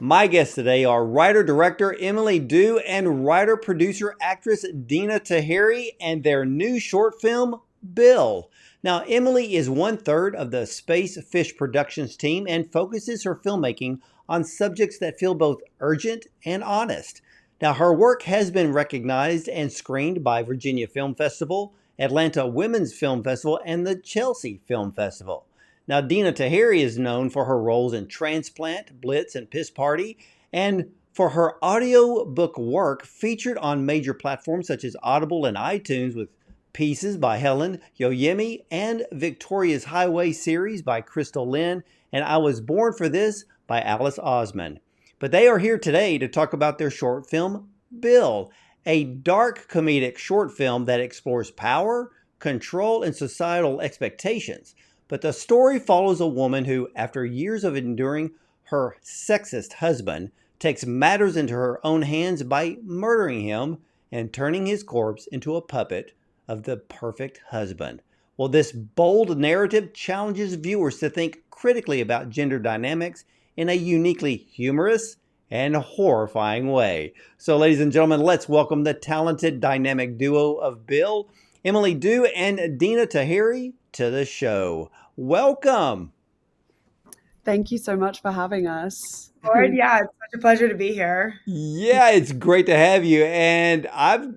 My guests today are writer-director Emily Dhue and writer-producer actress Deana Taheri and their new short film, Bill. Now, Emily is 1/3 of the Space Fish Productions team and focuses her filmmaking on subjects that feel both urgent and honest. Now, her work has been recognized and screened by Virginia Film Festival, Atlanta Women's Film Festival, and the Chelsea Film Festival. Now, Deana Taheri is known for her roles in TRANSPLANT, Blitz, and Piss Party, and for her audiobook work featured on major platforms such as Audible and iTunes with pieces by Helen Oyeyemi and Victoria's Highway series by Crystal Lyn and I Was Born for This by Alice Oseman. But they are here today to talk about their short film, Bill, a dark comedic short film that explores power, control, and societal expectations. But the story follows a woman who, after years of enduring her sexist husband, takes matters into her own hands by murdering him and turning his corpse into a puppet of the perfect husband. Well, this bold narrative challenges viewers to think critically about gender dynamics in a uniquely humorous and horrifying way. So, ladies and gentlemen, let's welcome the talented dynamic duo of Bill, Emily Dhue and Deana Taheri, to the show. Welcome. Thank you so much for having us. Lord, yeah, it's such a pleasure to be here. Yeah, it's great to have you. And I've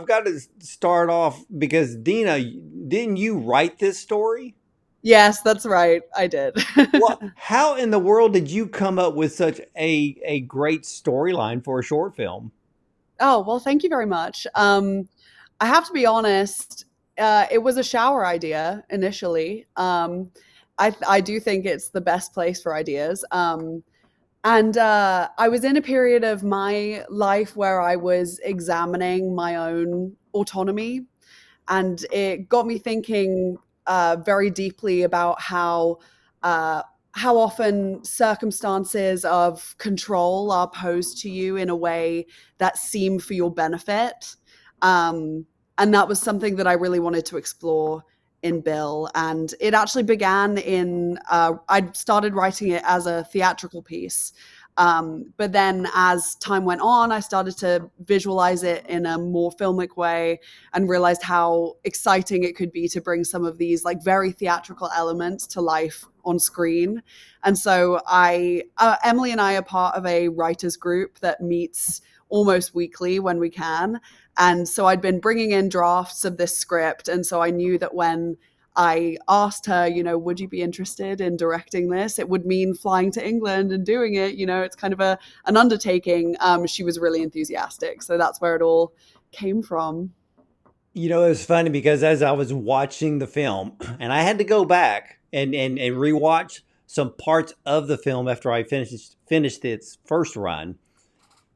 got to start off because Deana, didn't you write this story? Yes, that's right. I did. Well, how in the world did you come up with such a great storyline for a short film? Oh, well, thank you very much. I have to be honest, it was a shower idea initially. I do think it's the best place for ideas. And I was in a period of my life where I was examining my own autonomy, and it got me thinking very deeply about how often circumstances of control are posed to you in a way that seem for your benefit. And that was something that I really wanted to explore in Bill. And it actually began in, I started writing it as a theatrical piece. But then as time went on, I started to visualize it in a more filmic way and realized how exciting it could be to bring some of these like very theatrical elements to life on screen. And so Emily and I are part of a writers group that meets almost weekly when we can. And so I'd been bringing in drafts of this script. And so I knew that when I asked her, would you be interested in directing this? It would mean flying to England and doing it. It's kind of an undertaking. She was really enthusiastic. So that's where it all came from. It was funny because as I was watching the film, and I had to go back and rewatch some parts of the film after I finished its first run.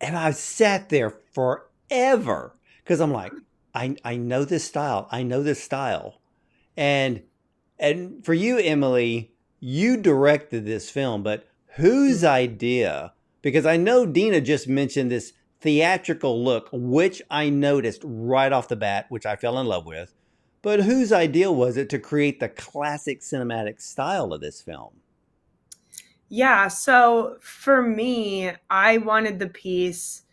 And I sat there forever because I'm like, I know this style. I know this style. And for you, Emily, you directed this film, but whose idea? Because I know Deana just mentioned this theatrical look, which I noticed right off the bat, which I fell in love with. But whose idea was it to create the classic cinematic style of this film? Yeah, so for me, I wanted the piece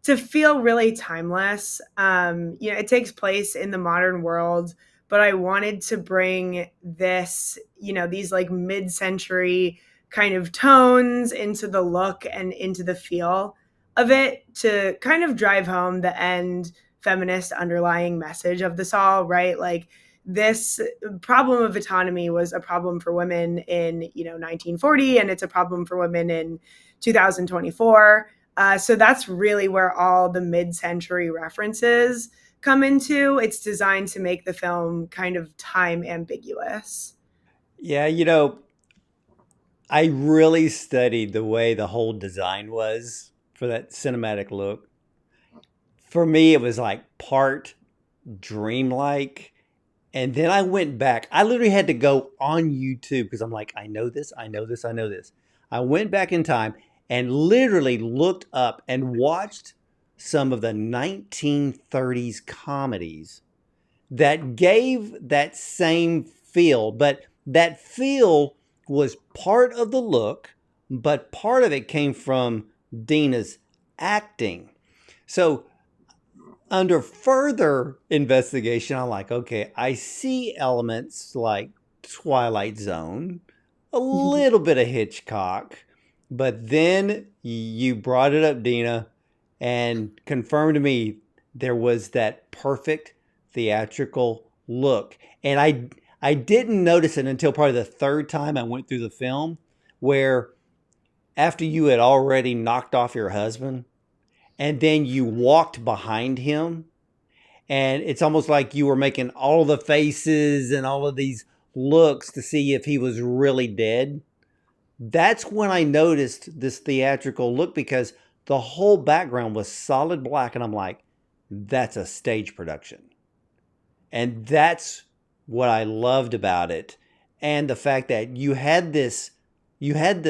to feel really timeless. It takes place in the modern world, but I wanted to bring this, these like mid-century kind of tones into the look and into the feel of it to kind of drive home the end feminist underlying message of this all, right? Like this problem of autonomy was a problem for women in, 1940, and it's a problem for women in 2024. So that's really where all the mid-century references come into. It's designed to make the film kind of time ambiguous. Yeah, I really studied the way the whole design was for that cinematic look. For me, it was like part dreamlike. And then I went back. I literally had to go on YouTube because I'm like, I know this, I know this, I know this. I went back in time and literally looked up and watched some of the 1930s comedies that gave that same feel. But that feel was part of the look, but part of it came from Deana's acting. So under further investigation, I'm like, okay, I see elements like Twilight Zone, a little bit of Hitchcock, but then you brought it up, Deana, and confirmed to me there was that perfect theatrical look. And I didn't notice it until probably the third time I went through the film, where after you had already knocked off your husband and then you walked behind him, and it's almost like you were making all the faces and all of these looks to see if he was really dead. That's when I noticed this theatrical look, because the whole background was solid black, and I'm like, that's a stage production. And that's what I loved about it. And the fact that you had this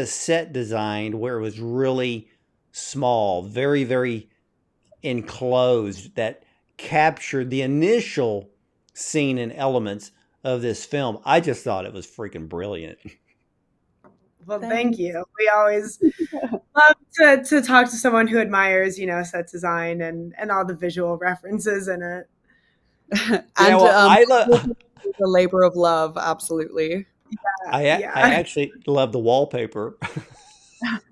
set designed where it was really small, very, very enclosed, that captured the initial scene and elements of this film. I just thought it was freaking brilliant. Well, thank you. We always love to talk to someone who admires, set design and all the visual references in it. And I love the labor of love. Absolutely. I actually love the wallpaper.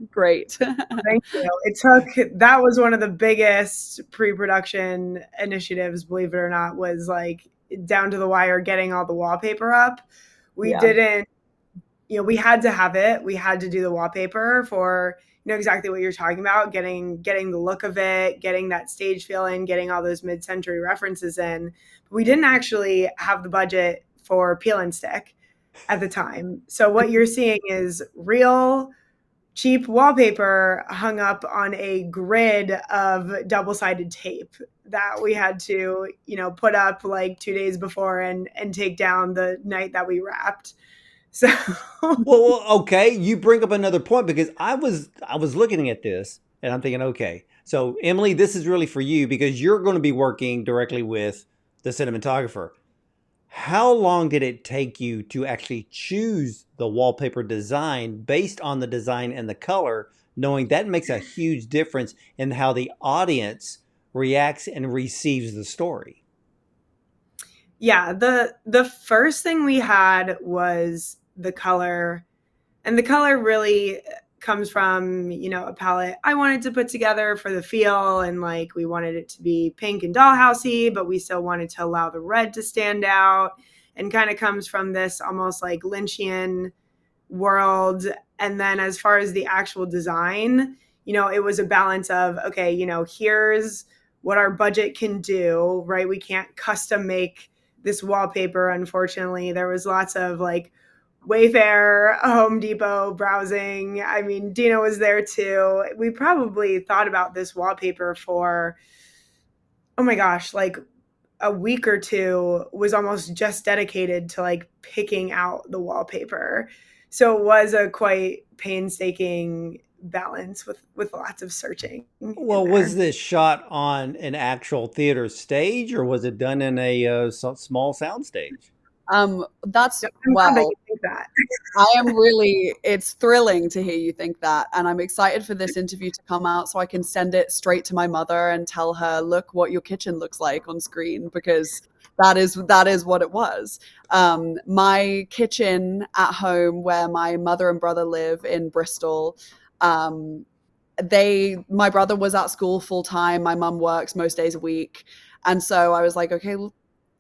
Great. Thank you. That was one of the biggest pre-production initiatives, believe it or not, was like down to the wire getting all the wallpaper up. We didn't, we had to have it. We had to do the wallpaper for, exactly what you're talking about, getting the look of it, getting that stage feel in, getting all those mid-century references in. But we didn't actually have the budget for peel and stick at the time. So what you're seeing is real cheap wallpaper hung up on a grid of double-sided tape that we had to, put up like 2 days before and take down the night that we wrapped. So well, okay, you bring up another point, because I was looking at this and I'm thinking, okay, so Emily, this is really for you because you're going to be working directly with the cinematographer. How long did it take you to actually choose the wallpaper design based on the design and the color, knowing that makes a huge difference in how the audience reacts and receives the story? Yeah, the first thing we had was the color, and the color really comes from, a palette I wanted to put together for the feel, and like we wanted it to be pink and dollhousey, but we still wanted to allow the red to stand out, and kind of comes from this almost like Lynchian world. And then as far as the actual design, it was a balance of, okay, here's what our budget can do, right? We can't custom make this wallpaper, unfortunately. There was lots of like Wayfair, Home Depot browsing. I mean, Deana was there too. We probably thought about this wallpaper for, oh my gosh, like a week or two was almost just dedicated to like picking out the wallpaper. So it was a quite painstaking balance with lots of searching. Well, was this shot on an actual theater stage, or was it done in a small sound stage? That's well, it's thrilling to hear you think that. And I'm excited for this interview to come out so I can send it straight to my mother and tell her, look what your kitchen looks like on screen, because that is what it was. My kitchen at home, where my mother and brother live in Bristol, my brother was at school full time. My mum works most days a week. And so I was like, okay,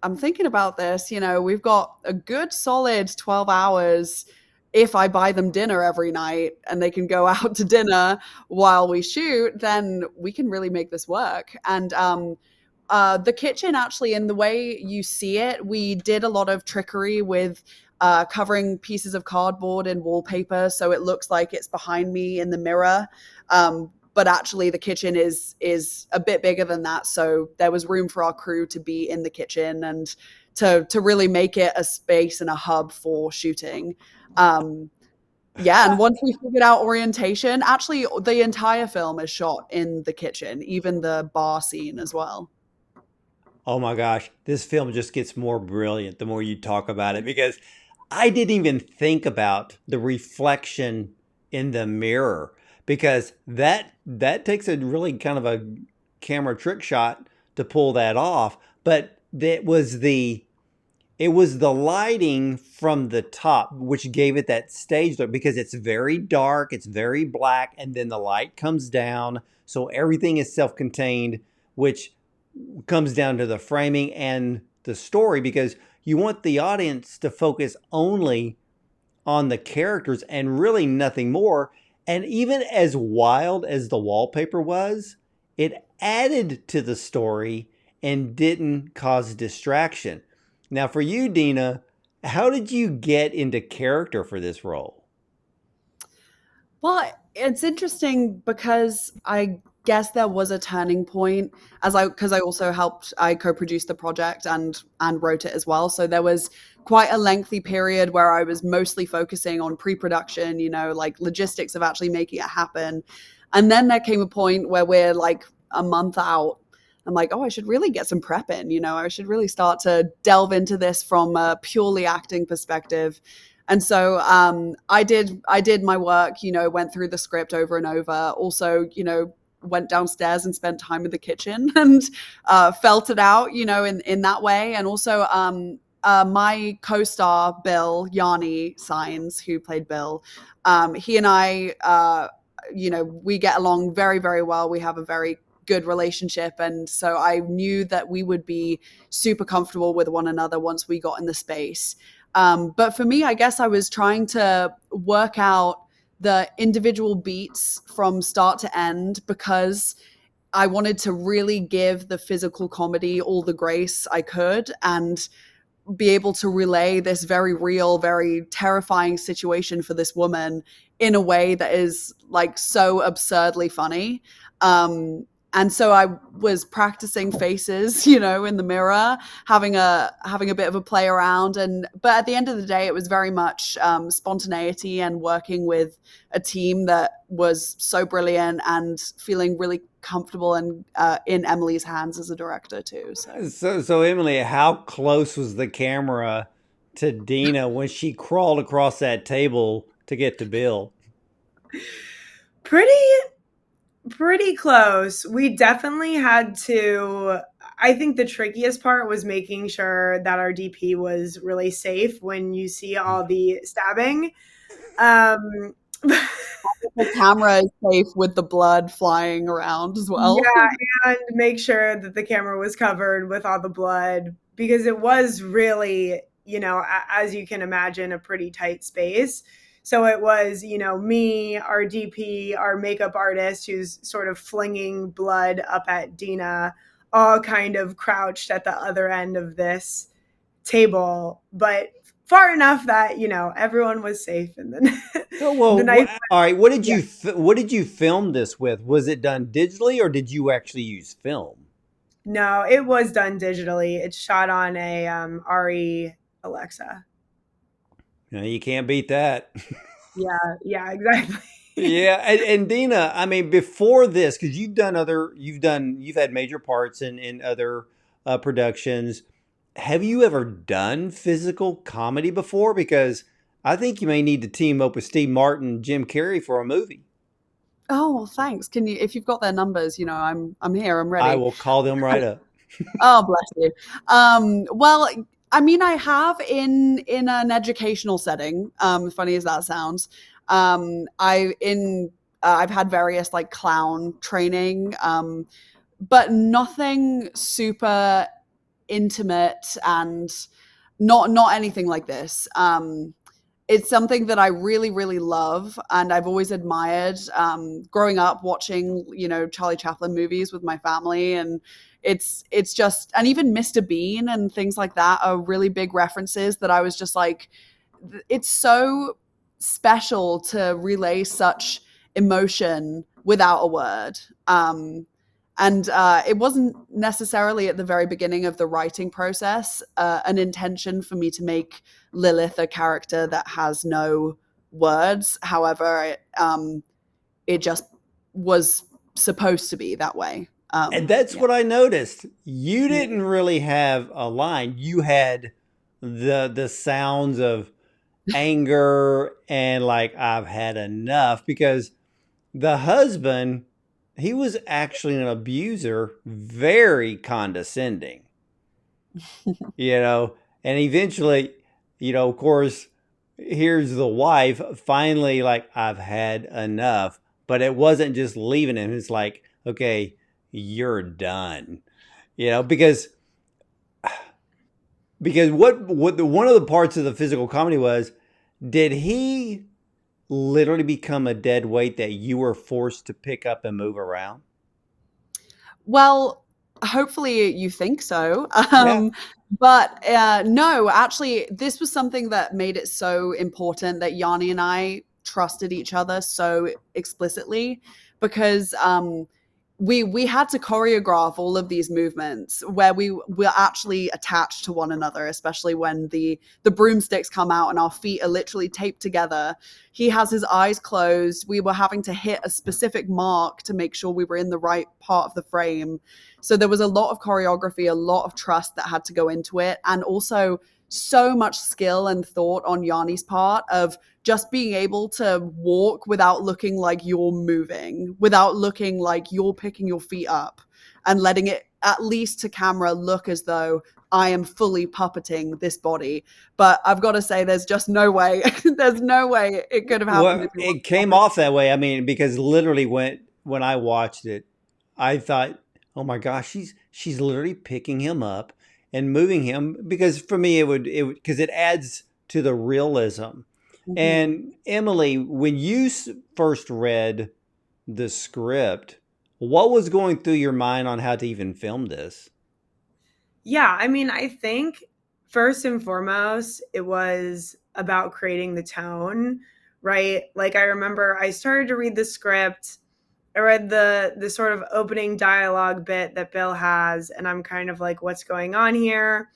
I'm thinking about this. We've got a good solid 12 hours if I buy them dinner every night and they can go out to dinner while we shoot, then we can really make this work. And the kitchen, actually, in the way you see it, we did a lot of trickery with covering pieces of cardboard in wallpaper so it looks like it's behind me in the mirror. But actually the kitchen is a bit bigger than that. So there was room for our crew to be in the kitchen and to really make it a space and a hub for shooting. And once we figured out orientation, actually the entire film is shot in the kitchen, even the bar scene as well. Oh my gosh, this film just gets more brilliant the more you talk about it, because I didn't even think about the reflection in the mirror, because that takes a really kind of a camera trick shot to pull that off. But it was the lighting from the top which gave it that stage look, because it's very dark, it's very black, and then the light comes down, so everything is self-contained, which comes down to the framing and the story, because you want the audience to focus only on the characters and really nothing more. And even as wild as the wallpaper was, it added to the story and didn't cause distraction. Now, for you, Deana, how did you get into character for this role? Well, it's interesting because I guess there was a turning point because I also I co-produced the project and wrote it as well. So there was quite a lengthy period where I was mostly focusing on pre-production, like logistics of actually making it happen. And then there came a point where we're like a month out. I'm like, oh, I should really get some prep in, I should really start to delve into this from a purely acting perspective. And so I did my work, went through the script over and over. Also, went downstairs and spent time in the kitchen and felt it out, in that way. And also my co-star, Bill Yanni Signs, who played Bill, he and I, we get along very, very well. We have a very good relationship. And so I knew that we would be super comfortable with one another once we got in the space. But for me, I guess I was trying to work out the individual beats from start to end, because I wanted to really give the physical comedy all the grace I could and be able to relay this very real, very terrifying situation for this woman in a way that is like so absurdly funny. And so I was practicing faces, in the mirror, having a bit of a play around. But at the end of the day, it was very much spontaneity and working with a team that was so brilliant and feeling really comfortable and in Emily's hands as a director too. So Emily, how close was the camera to Deana when she crawled across that table to get to Bill? Pretty close. We definitely had to. I think the trickiest part was making sure that our DP was really safe when you see all the stabbing. The camera is safe with the blood flying around as well. Yeah, and make sure that the camera was covered with all the blood, because it was really, as you can imagine, a pretty tight space. So it was, me, our DP, our makeup artist, who's sort of flinging blood up at Deana, all kind of crouched at the other end of this table, but far enough that, everyone was safe. And then Well, all right. What did you film this with? Was it done digitally or did you actually use film? No, it was done digitally. It's shot on a RE Alexa. You can't beat that. Yeah, exactly. Yeah, and Deana, I mean, before this, because you've had major parts in other productions. Have you ever done physical comedy before? Because I think you may need to team up with Steve Martin, Jim Carrey for a movie. Oh, well, thanks. Can you, if you've got their numbers, I'm here, I'm ready. I will call them right up. Oh, bless you. Well, I mean, I have in an educational setting. Funny as that sounds, I've had various like clown training, but nothing super intimate and not anything like this. It's something that I really, really love, and I've always admired. Growing up watching, Charlie Chaplin movies with my family, and it's just, and even Mr. Bean and things like that are really big references that I was just like, it's so special to relay such emotion without a word. And it wasn't necessarily at the very beginning of the writing process an intention for me to make Lilith a character that has no words. However, it just was supposed to be that way. And that's what I noticed. You didn't really have a line. You had the sounds of anger and like, I've had enough, because the husband, he was actually an abuser, very condescending, you know, and eventually, of course, here's the wife finally like, I've had enough, but it wasn't just leaving him. It's like, okay, you're done, because one of the parts of the physical comedy was, did he literally become a dead weight that you were forced to pick up and move around? Well, hopefully you think so. Yeah. But no, actually, this was something that made it so important that Yanni and I trusted each other so explicitly, because we had to choreograph all of these movements where we were actually attached to one another, especially when the broomsticks come out and our feet are literally taped together. He has his eyes closed. We were having to hit a specific mark to make sure we were in the right part of the frame. So there was a lot of choreography, a lot of trust that had to go into it, and also so much skill and thought on Yanni's part of just being able to walk without looking like you're moving, without looking like you're picking your feet up, and letting it, at least to camera, look as though I am fully puppeting this body. But I've got to say, there's just no way, there's no way it could have happened Well, if you it weren't came puppet. off that way. I mean, because literally when I watched it, I thought, "Oh my gosh, she's literally picking him up and moving him." Because for me, it would because it adds to the realism. Mhm. And Emily, when you first read the script, what was going through your mind on how to even film this? Yeah, I mean, I think first and foremost, it was about creating the tone, right? Like I remember I started to read the script. I read the sort of opening dialogue bit that Bill has, and I'm kind of like, what's going on here?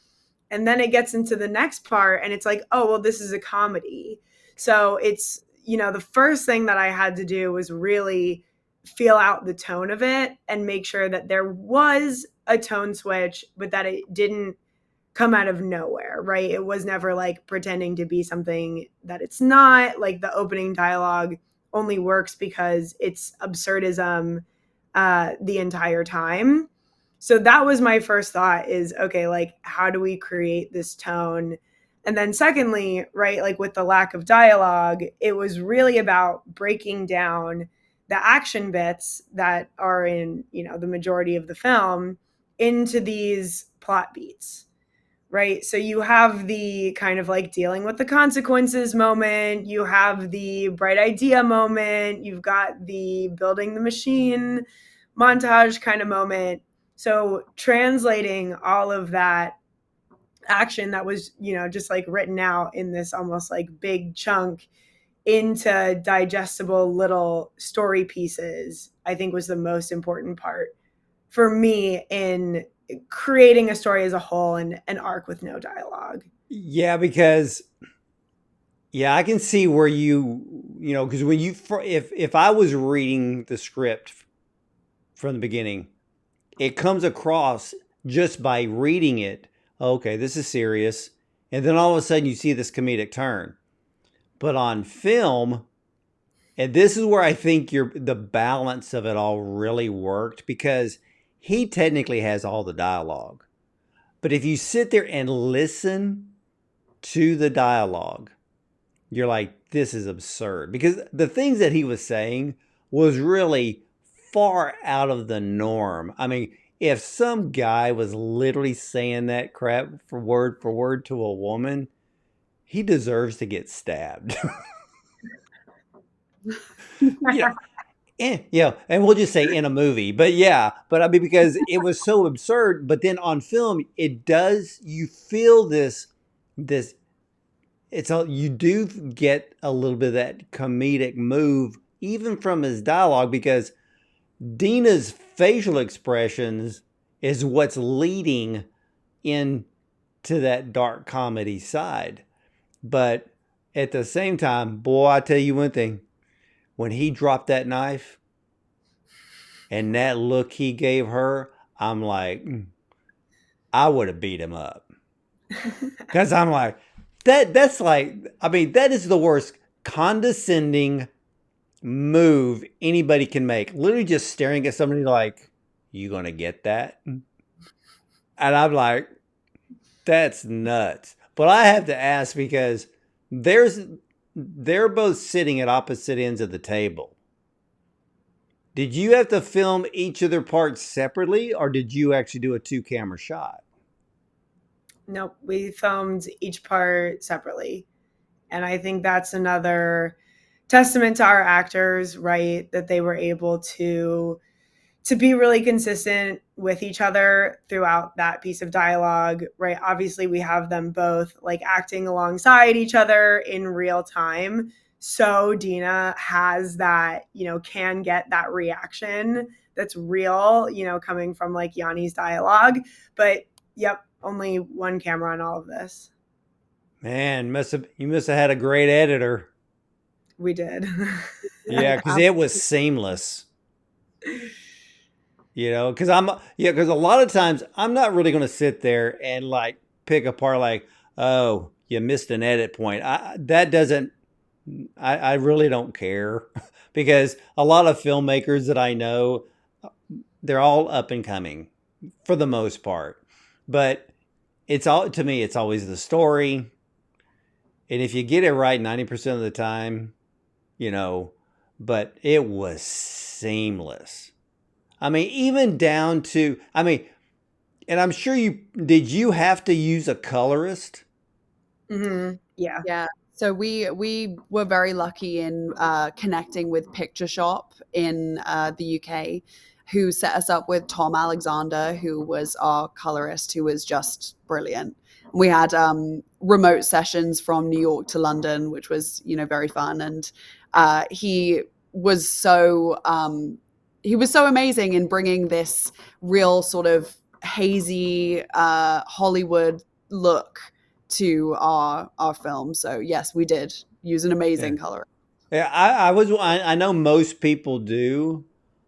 And then it gets into the next part, and it's like, oh, well, this is a comedy. So it's, the first thing that I had to do was really feel out the tone of it and make sure that there was a tone switch, but that it didn't come out of nowhere, right? It was never like pretending to be something that it's not. Like the opening dialogue only works because it's absurdism the entire time. So that was my first thought is, okay, like, how do we create this tone? And then secondly, right, like with the lack of dialogue, it was really about breaking down the action bits that are in, the majority of the film into these plot beats, right? So you have the kind of like dealing with the consequences moment, you have the bright idea moment, you've got the building the machine montage kind of moment. So translating all of that action that was, just like written out in this almost like big chunk into digestible little story pieces, I think was the most important part for me in creating a story as a whole and an arc with no dialogue. Yeah, because I can see where because when if I was reading the script from the beginning, it comes across just by reading it. Okay, this is serious, and then all of a sudden you see this comedic turn. But on film, and this is where I think the balance of it all really worked, because he technically has all the dialogue. But if you sit there and listen to the dialogue, you're like, this is absurd. Because the things that he was saying was really far out of the norm. I mean, if some guy was literally saying that crap for word to a woman, he deserves to get stabbed. you know, and we'll just say in a movie, but but I mean, because it was so absurd, but then on film, you feel this, you do get a little bit of that comedic move, even from his dialogue, because Deana's facial expressions is what's leading into that dark comedy side. But at the same time, boy, I tell you one thing, when he dropped that knife, and that look he gave her, I'm like, I would have beat him up. Because I'm like, that's like, I mean, that is the worst condescending move anybody can make. Literally just staring at somebody like, you gonna get that? And I'm like, that's nuts. But I have to ask because there's they're both sitting at opposite ends of the table. Did you have to film each of their parts separately, or did you actually do a two-camera shot? Nope, we filmed each part separately. And I think that's another testament to our actors, right? That they were able to be really consistent with each other throughout that piece of dialogue, right? Obviously, we have them both like acting alongside each other in real time. So Deana has that, can get that reaction that's real, coming from like Yanni's dialogue. But yep, only one camera on all of this. Man, you must have had a great editor. We did. Yeah, because it was seamless. Because because a lot of times I'm not really going to sit there and like pick apart like, oh, you missed an edit point. I really don't care because a lot of filmmakers that I know, they're all up and coming for the most part. But to me, it's always the story. And if you get it right 90% of the time, but it was seamless. I mean, even down to, and I'm sure did you have to use a colorist? Mm-hmm. Yeah. Yeah. So we were very lucky in connecting with Picture Shop in the UK, who set us up with Tom Alexander, who was our colorist, who was just brilliant. We had remote sessions from New York to London, which was very fun, and he was so amazing in bringing this real sort of hazy Hollywood look to our film. So yes, we did use an amazing color. Yeah, I know most people do,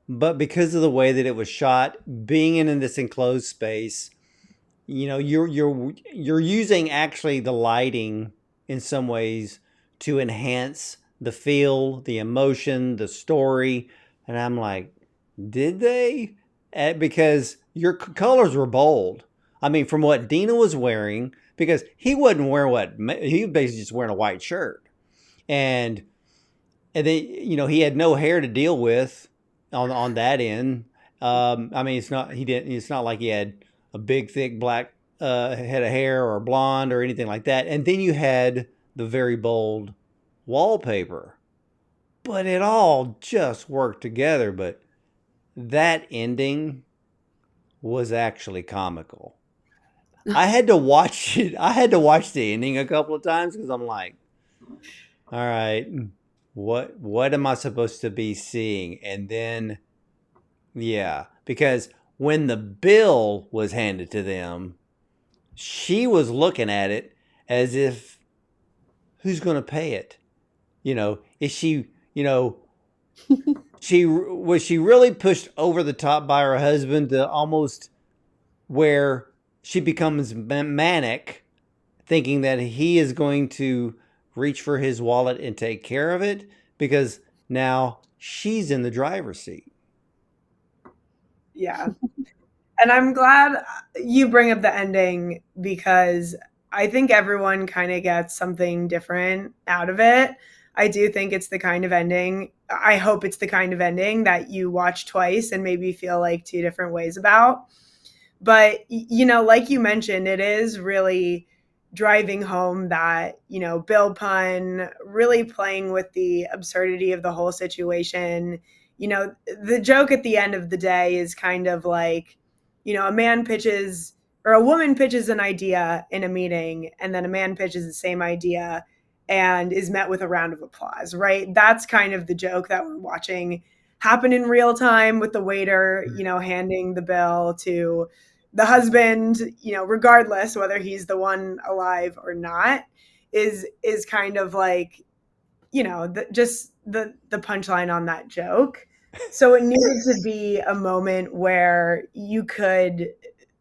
but because of the way that it was shot, being in this enclosed space, you're using actually the lighting in some ways to enhance the feel, the emotion, the story. And I'm like, did they? Because your colors were bold. I mean, from what Deana was wearing, because he wasn't wearing he was basically just wearing a white shirt, and then he had no hair to deal with on that end. I mean, it's not he didn't. It's not like he had a big thick black head of hair or blonde or anything like that. And then you had the very bold wallpaper, but it all just worked together. But that ending was actually comical. I had to watch it. I had to watch the ending a couple of times because I'm like, all right, what am I supposed to be seeing? And then, yeah, because when the bill was handed to them, she was looking at it as if, who's going to pay it? Is she, she really pushed over the top by her husband to almost where she becomes manic, thinking that he is going to reach for his wallet and take care of it because now she's in the driver's seat. Yeah. And I'm glad you bring up the ending because I think everyone kind of gets something different out of it. I do think it's the kind of ending, I hope it's the kind of ending that you watch twice and maybe feel like two different ways about. But, like you mentioned, it is really driving home that, Bill pun, really playing with the absurdity of the whole situation. The joke at the end of the day is kind of like, a man pitches or a woman pitches an idea in a meeting, and then a man pitches the same idea and is met with a round of applause, right? That's kind of the joke that we're watching happen in real time with the waiter, handing the bill to the husband, regardless whether he's the one alive or not, is kind of like, just the punchline on that joke. So it needed to be a moment where you could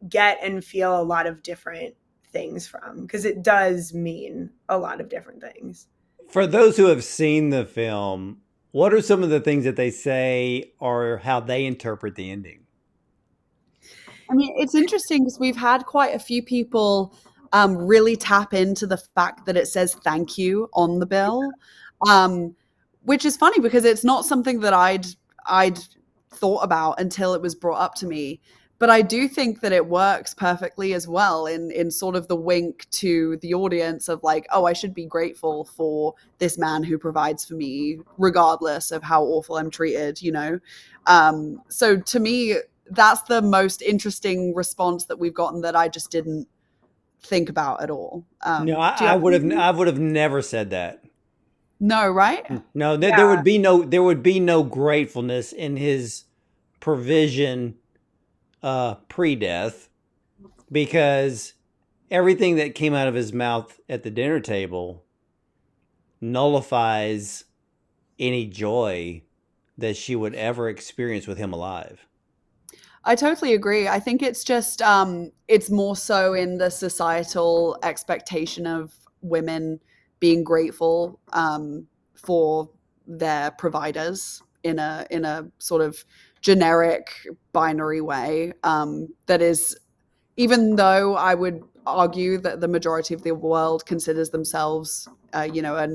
get and feel a lot of different things from, because it does mean a lot of different things. For those who have seen the film, What are some of the things that they say or how they interpret the ending? I mean, it's interesting because we've had quite a few people really tap into the fact that it says thank you on the bill, um, which is funny because it's not something that I'd thought about until it was brought up to me. But I do think that it works perfectly as well in sort of the wink to the audience of like, oh, I should be grateful for this man who provides for me, regardless of how awful I'm treated, you know? So to me, that's the most interesting response that we've gotten that I just didn't think about at all. No, Do you have anything? I would have never said that. No, right? No, there Yeah. would be no gratefulness in his provision pre-death, because everything that came out of his mouth at the dinner table nullifies any joy that she would ever experience with him alive. I totally agree. I think it's just it's more so in the societal expectation of women being grateful for their providers in a sort of generic binary way that is, even though I would argue that the majority of the world considers themselves you know, a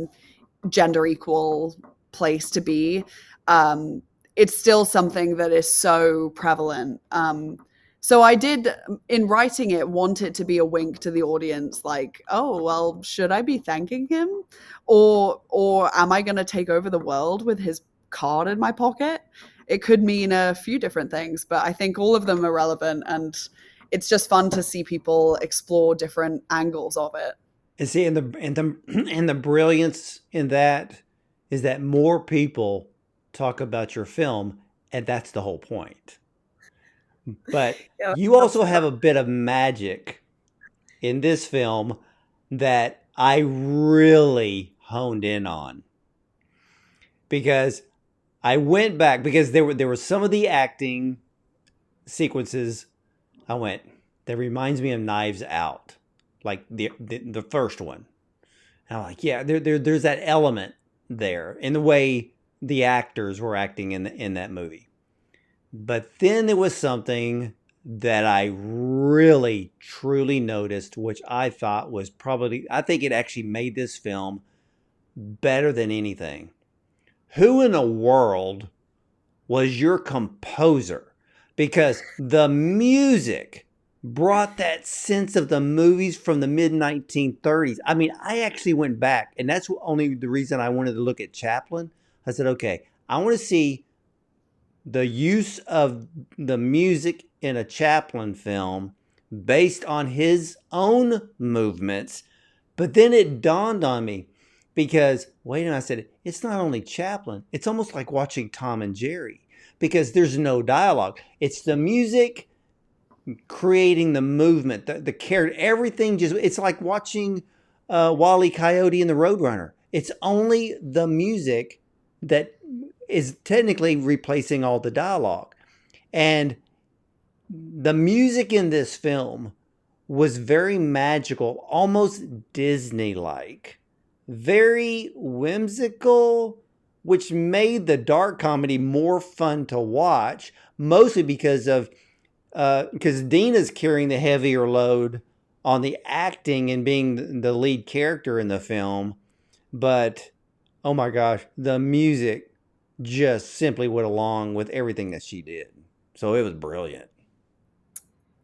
gender equal place to be, um, it's still something that is so prevalent. So I did, in writing it, want it to be a wink to the audience, like, oh, well, should I be thanking him, or am I going to take over the world with his card in my pocket? It could mean a few different things, but I think all of them are relevant, and it's just fun to see people explore different angles of it. And see, and the brilliance in that is that more people talk about your film, and that's the whole point. But Yeah, you that's also so. have a bit of magic in this film that I really honed in on, because I went back because there were some of the acting sequences. I went, that reminds me of Knives Out, like the first one. And I'm like, yeah, there's that element there in the way the actors were acting in that movie. But then there was something that I really truly noticed, which I thought was probably, I think it actually made this film better than anything. Who in the world was your composer? Because the music brought that sense of the movies from the mid 1930s. I mean, I actually went back, and that's only the reason I wanted to look at Chaplin. I said, okay, I want to see the use of the music in a Chaplin film based on his own movements. But then it dawned on me, because, wait a minute, I said, it's not only Chaplin, it's almost like watching Tom and Jerry, because there's no dialogue. It's the music creating the movement, the character, everything just, it's like watching Wile E. Coyote and the Roadrunner. It's only the music that is technically replacing all the dialogue. And the music in this film was very magical, almost Disney-like, very whimsical, which made the dark comedy more fun to watch, mostly because Deana's carrying the heavier load on the acting and being the lead character in the film. But oh my gosh, the music just simply went along with everything that she did. So it was brilliant.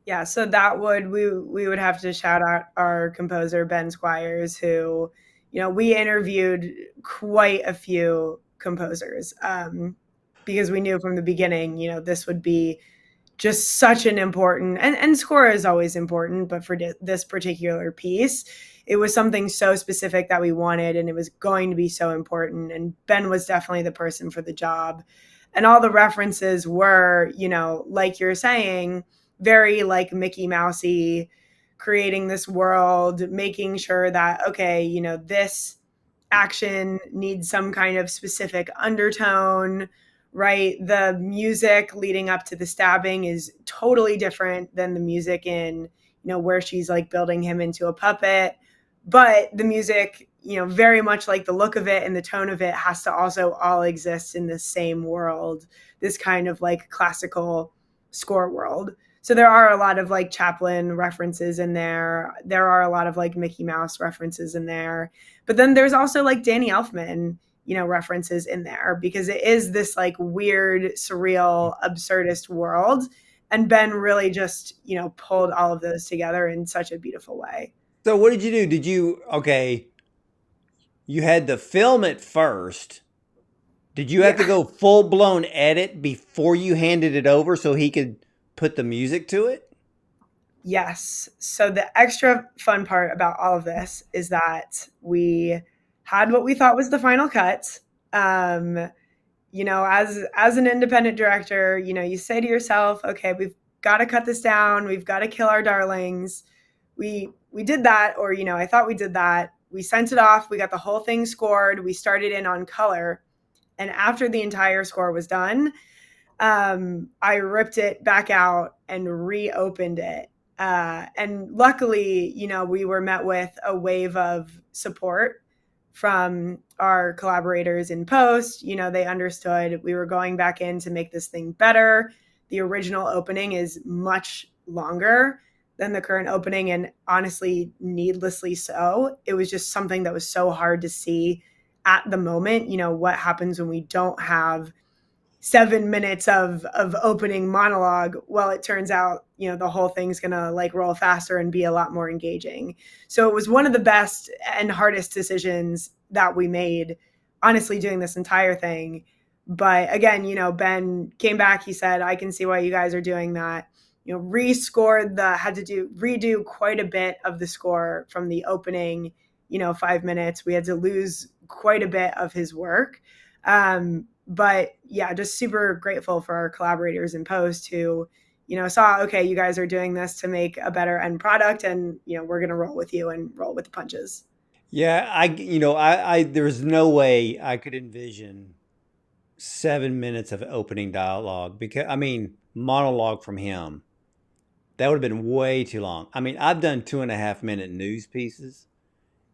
Yeah, so that would we would have to shout out our composer Ben Squires, who, you know, we interviewed quite a few composers because we knew from the beginning, you know, this would be just such an important, and score is always important, but for this particular piece, it was something so specific that we wanted, and it was going to be so important, and Ben was definitely the person for the job. And all the references were, you know, like you're saying, very like Mickey Mousey, creating this world, making sure that, okay, you know, this action needs some kind of specific undertone, right? The music leading up to the stabbing is totally different than the music in, you know, where she's like building him into a puppet. But the music, very much like the look of it and the tone of it has to also all exist in the same world, this kind of like classical score world. So there are a lot of like Chaplin references in there. There are a lot of like Mickey Mouse references in there. But then there's also like Danny Elfman, references in there, because it is this like weird, surreal, absurdist world. And Ben really just, pulled all of those together in such a beautiful way. So what did you do? Okay, you had to film it first. Did you have to go full blown edit before you handed it over so he could put the music to it? Yes. So the extra fun part about all of this is that we had what we thought was the final cut. As an independent director, you say to yourself, okay, we've got to cut this down. We've got to kill our darlings. We did that, or I thought we did that. We sent it off. We got the whole thing scored. We started in on color. And after the entire score was done, I ripped it back out and reopened it. And luckily, we were met with a wave of support from our collaborators in post. They understood we were going back in to make this thing better. The original opening is much longer than the current opening, and honestly, needlessly so. It was just something that was so hard to see at the moment. What happens when we don't have 7 minutes of opening monologue? Well, it turns out, the whole thing's gonna like roll faster and be a lot more engaging. So it was one of the best and hardest decisions that we made, honestly, doing this entire thing. But again, Ben came back, he said, I can see why you guys are doing that. Had to redo quite a bit of the score from the opening, 5 minutes. We had to lose quite a bit of his work. But yeah, just super grateful for our collaborators in post who, saw, okay, you guys are doing this to make a better end product, and, we're going to roll with you and roll with the punches. Yeah, I there's no way I could envision 7 minutes of opening dialogue, because monologue from him. That would have been way too long. I've done 2.5 minute news pieces,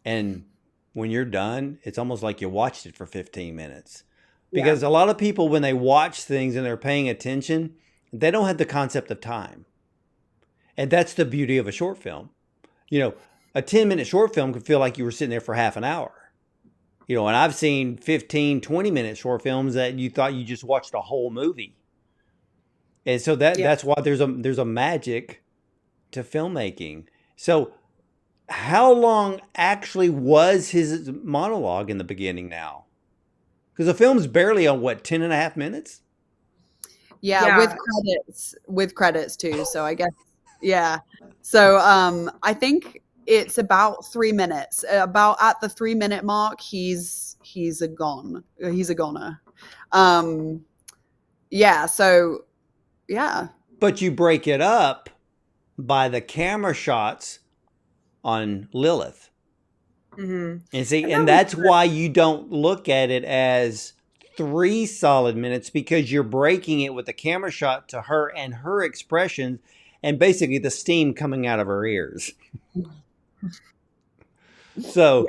and when you're done, it's almost like you watched it for 15 minutes. Because a lot of people, when they watch things and they're paying attention, they don't have the concept of time. And that's the beauty of a short film. A 10-minute short film could feel like you were sitting there for half an hour. And I've seen 15, 20-minute short films that you thought you just watched a whole movie. And so that's why there's a magic to filmmaking. So how long actually was his monologue in the beginning now? Because the film's barely on 10.5 minutes? Yeah, with credits too. So I guess, yeah. So I think it's about 3 minutes. About at the 3 minute mark, he's a goner. Yeah. So yeah. But you break it up by the camera shots on Lilith. Mm-hmm. And see, and that's why you don't look at it as 3 solid minutes, because you're breaking it with the camera shot to her and her expressions and basically the steam coming out of her ears. So,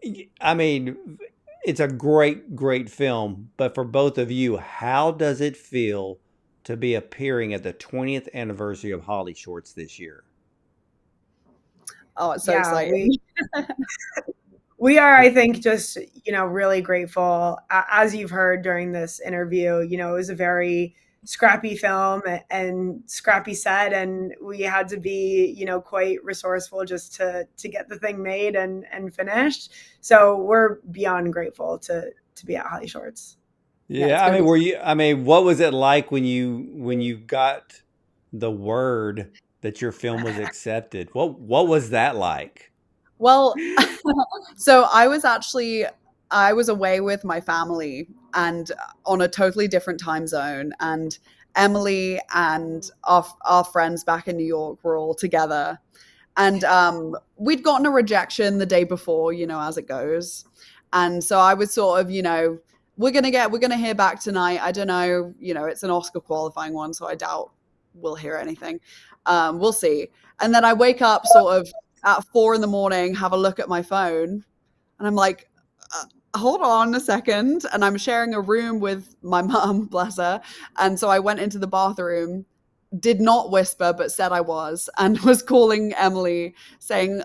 it's a great, great film. But for both of you, how does it feel to be appearing at the 20th anniversary of HollyShorts this year? Oh, it's so exciting. We are, I think, just, really grateful. As you've heard during this interview, it was a very scrappy film and scrappy set, and we had to be, quite resourceful just to get the thing made and finished. So we're beyond grateful to be at HollyShorts. Yeah, what was it like when you got the word that your film was accepted? What was that like? Well, so I was away with my family and on a totally different time zone, and Emily and our friends back in New York were all together, and we'd gotten a rejection the day before, as it goes. And so I was sort of, we're going to hear back tonight. I don't know, it's an Oscar qualifying one, so I doubt we'll hear anything. We'll see. And then I wake up sort of at 4 a.m, have a look at my phone, And I'm like, hold on a second. And I'm sharing a room with my mum, bless her. And so I went into the bathroom, did not whisper, but said I was, and was calling Emily saying,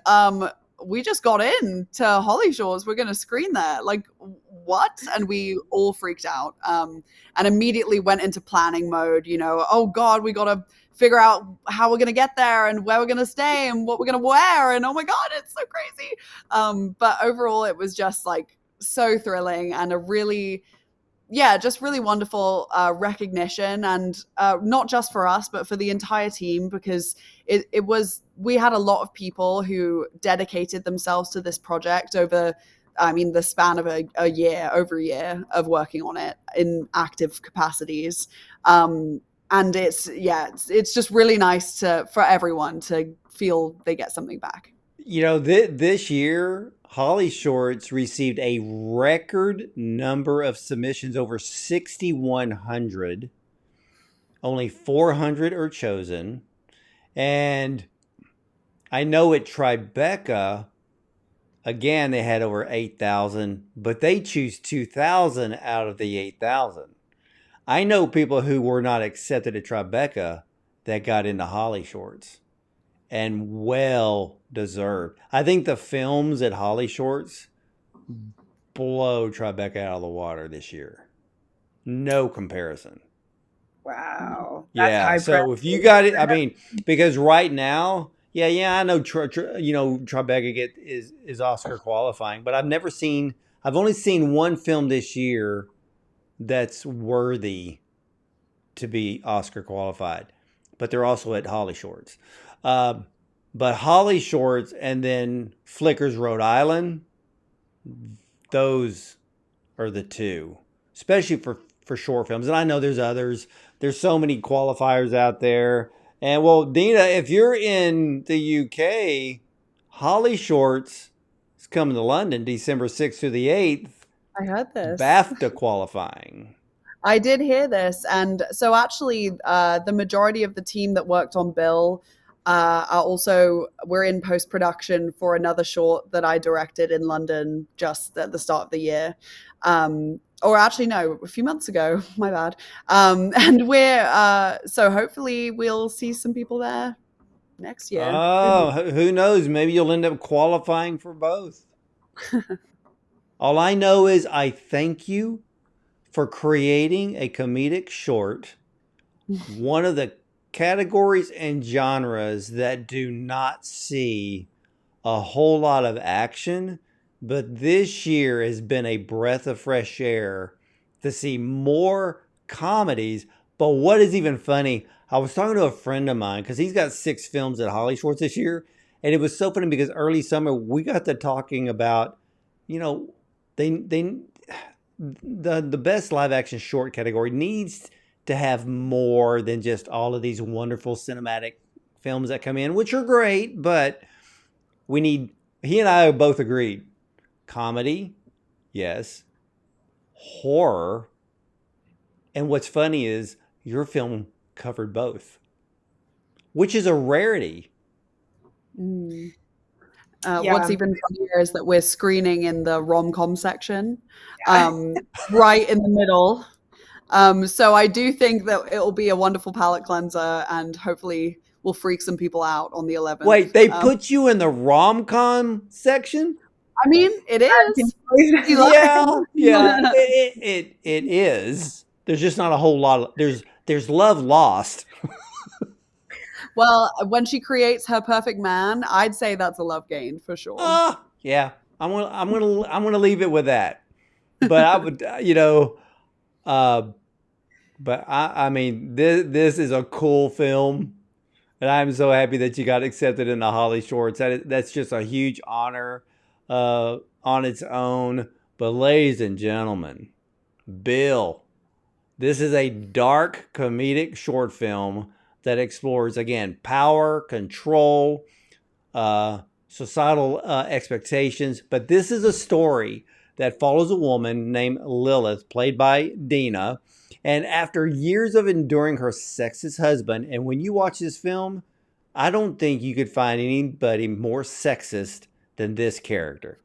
we just got in to HollyShorts. We're going to screen there. Like, what? And we all freaked out, and immediately went into planning mode. Oh God, we got to figure out how we're going to get there and where we're going to stay and what we're going to wear. And oh my God, it's so crazy. But overall, it was just like so thrilling and a really, just really wonderful recognition, and not just for us, but for the entire team, because we had a lot of people who dedicated themselves to this project over, the span of over a year of working on it in active capacities. And it's just really nice for everyone to feel they get something back. This year, HollyShorts received a record number of submissions, over 6,100. Only 400 are chosen. And I know at Tribeca, again, they had over 8,000, but they choose 2,000 out of the 8,000. I know people who were not accepted at Tribeca that got into HollyShorts, and well deserved. I think the films at HollyShorts blow Tribeca out of the water this year. No comparison. Wow. That's high so pressure. If you got it, because right now, I know Tribeca is Oscar qualifying, but I've only seen one film this year that's worthy to be Oscar qualified, but they're also at HollyShorts. But HollyShorts and then Flickers Rhode Island, those are the two, especially for short films. And I know there's others. There's so many qualifiers out there. And well, Deana, if you're in the UK, HollyShorts is coming to London December 6th through the 8th. I heard this. BAFTA qualifying. I did hear this. And so actually the majority of the team that worked on Bill we're in post-production for another short that I directed in London just at the start of the year. Or actually, no, a few months ago, my bad. And we're, so hopefully we'll see some people there next year. Oh, who knows? Maybe you'll end up qualifying for both. All I know is I thank you for creating a comedic short, one of the categories and genres that do not see a whole lot of action, but this year has been a breath of fresh air to see more comedies. But what is even funny, I was talking to a friend of mine because he's got 6 films at HollyShorts this year, and it was so funny because early summer we got to talking about, the best live action short category needs to have more than just all of these wonderful cinematic films that come in, which are great, but he and I both agreed, comedy, yes, horror, and what's funny is your film covered both, which is a rarity. What's even funnier is that we're screening in the rom-com section, right in the middle. So I do think that it'll be a wonderful palate cleanser, and hopefully we'll freak some people out on the 11th. Wait, they put you in the rom-com section? I mean, it is. It is. There's just not a whole lot of, there's love lost. Well, when she creates her perfect man, I'd say that's a love gain for sure. Yeah. I'm gonna leave it with that. But I would, but I mean, this is a cool film, and I'm so happy that you got accepted in the HollyShorts. That's just a huge honor on its own. But ladies and gentlemen, Bill, this is a dark comedic short film that explores, again, power, control, societal expectations. But this is a story that follows a woman named Lilith, played by Deana. And after years of enduring her sexist husband, and when you watch this film, I don't think you could find anybody more sexist than this character.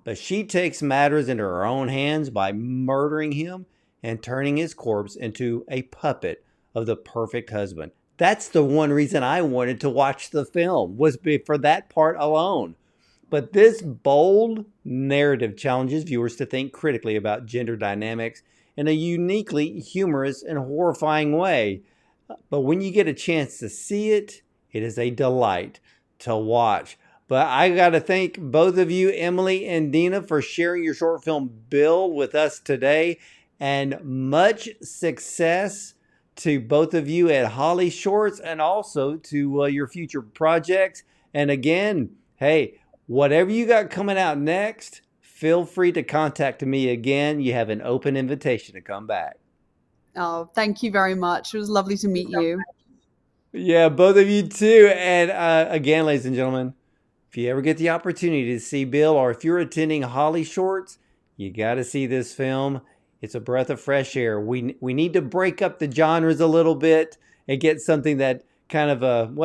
but she takes matters into her own hands by murdering him and turning his corpse into a puppet of the perfect husband. That's the one reason I wanted to watch the film, was for that part alone. But this bold narrative challenges viewers to think critically about gender dynamics in a uniquely humorous and horrifying way. But when you get a chance to see it, it is a delight to watch. But I got to thank both of you, Emily and Deana, for sharing your short film Bill with us today. And much success to both of you at HollyShorts and also to your future projects. And again, hey, whatever you got coming out next, feel free to contact me again. You have an open invitation to come back. Oh, thank you very much. It was lovely to meet you. Yeah, both of you too. And again, ladies and gentlemen, if you ever get the opportunity to see Bill, or if you're attending HollyShorts, you got to see this film. It's a breath of fresh air. We need to break up the genres a little bit and get something that kind of,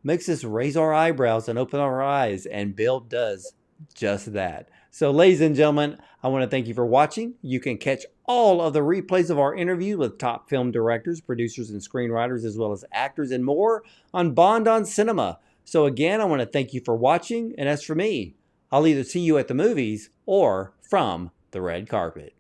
makes us raise our eyebrows and open our eyes. And Bill does just that. So, ladies and gentlemen, I want to thank you for watching. You can catch all of the replays of our interview with top film directors, producers, and screenwriters, as well as actors and more on Bond on Cinema. So again, I want to thank you for watching. And as for me, I'll either see you at the movies or from the red carpet.